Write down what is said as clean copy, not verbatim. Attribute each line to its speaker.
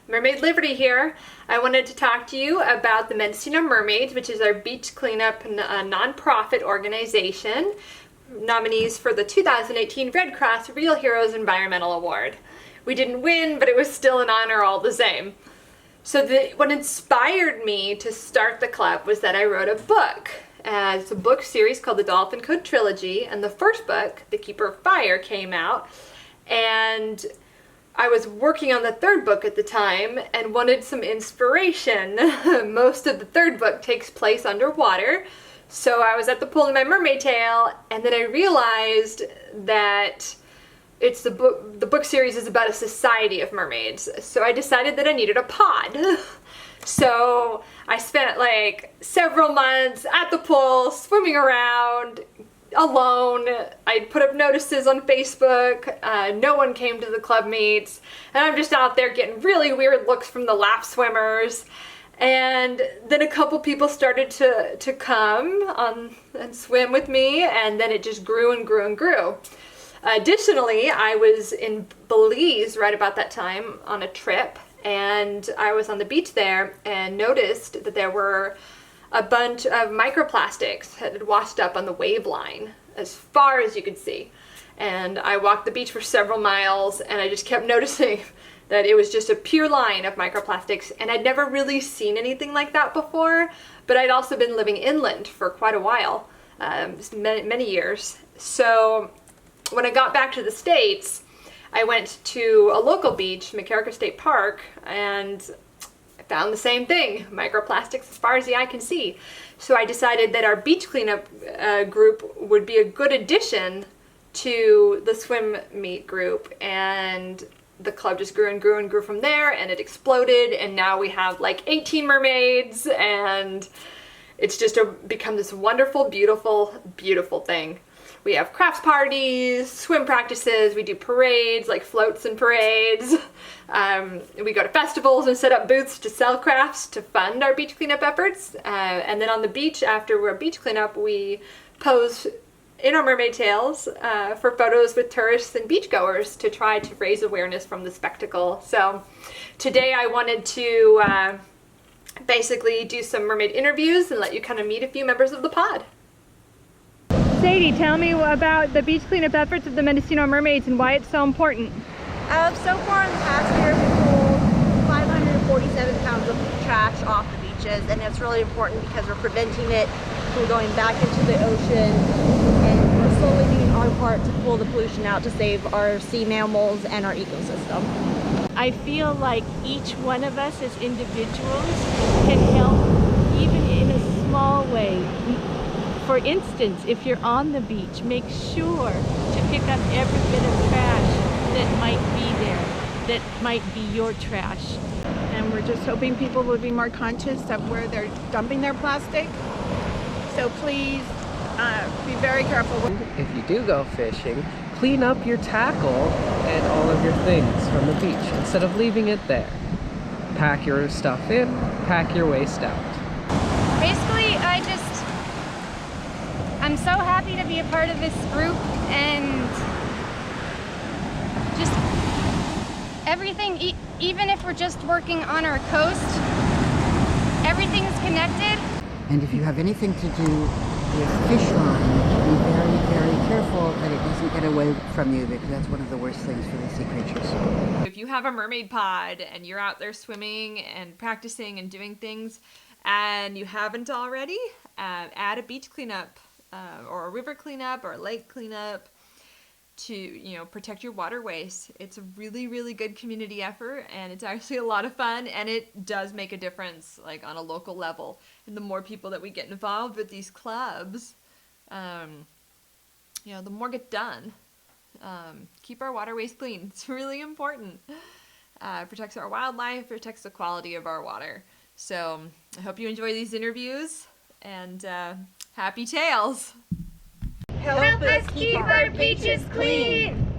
Speaker 1: Mermaid Liberty here. I wanted to talk to you about the Mendocino Mermaids, which is our beach cleanup nonprofit organization, nominees for the 2018 Red Cross Real Heroes Environmental Award. We didn't win, but it was still an honor all the same. So what inspired me to start the club was that I wrote a book. It's a book series called the Dolphin Code Trilogy, and the first book, The Keeper of Fire, came out, and I was working on the third book at the time and wanted some inspiration. Most of the third book takes place underwater, so I was at the pool in my mermaid tail, and then I realized that the book series is about a society of mermaids, so I decided that I needed a pod. So I spent like several months at the pool, swimming around, alone. I put up notices on Facebook. No one came to the club meets, and I'm just out there getting really weird looks from the lap swimmers. And then a couple people started to come and swim with me, and then it just grew and grew and grew. Additionally, I was in Belize right about that time on a trip, and I was on the beach there and noticed that there were a bunch of microplastics that had washed up on the wave line as far as you could see. And I walked the beach for several miles, and I just kept noticing that it was just a pure line of microplastics, and I'd never really seen anything like that before, but I'd also been living inland for quite a while, many years. So when I got back to the States, I went to a local beach, McCarricker State Park, and I found the same thing, microplastics as far as the eye can see. So I decided that our beach cleanup group would be a good addition to the swim meet group, and the club just grew and grew and grew from there, and it exploded, and now we have like 18 mermaids, and it's just become this wonderful, beautiful, beautiful thing. We have crafts parties, swim practices, we do parades like floats and parades. We go to festivals and set up booths to sell crafts to fund our beach cleanup efforts. And then on the beach, after we're beach cleanup, we pose in our mermaid tails for photos with tourists and beachgoers to try to raise awareness from the spectacle. So today I wanted to basically do some mermaid interviews and let you kind of meet a few members of the pod. Sadie, tell me about the beach cleanup efforts of the Mendocino Mermaids and why it's so important.
Speaker 2: So far in the past year, we pulled 547 pounds of trash off the beaches, and it's really important because we're preventing it from going back into the ocean, and we're slowly doing our part to pull the pollution out to save our sea mammals and our ecosystem.
Speaker 3: I feel like each one of us as individuals can help even in a small way. For instance, if you're on the beach, make sure to pick up every bit of trash that might be there, that might be your trash.
Speaker 4: And we're just hoping people will be more conscious of where they're dumping their plastic. So please be very careful.
Speaker 5: If you do go fishing, clean up your tackle and all of your things from the beach instead of leaving it there. Pack your stuff in, pack your waste out.
Speaker 6: Basically, I'm so happy to be a part of this group, and just everything, even if we're just working on our coast, everything is connected.
Speaker 7: And if you have anything to do with fish line, be very, very careful that it doesn't get away from you, because that's one of the worst things for the sea creatures.
Speaker 1: If you have a mermaid pod and you're out there swimming and practicing and doing things, and you haven't already, add a beach cleanup or a river cleanup or a lake cleanup to, protect your waterways. It's a really, really good community effort, and it's actually a lot of fun, and it does make a difference, like on a local level. And the more people that we get involved with these clubs, the more get done. Keep our waterways clean. It's really important. Protects our wildlife, protects the quality of our water. So I hope you enjoy these interviews, and happy tails!
Speaker 6: Help us keep our beaches clean!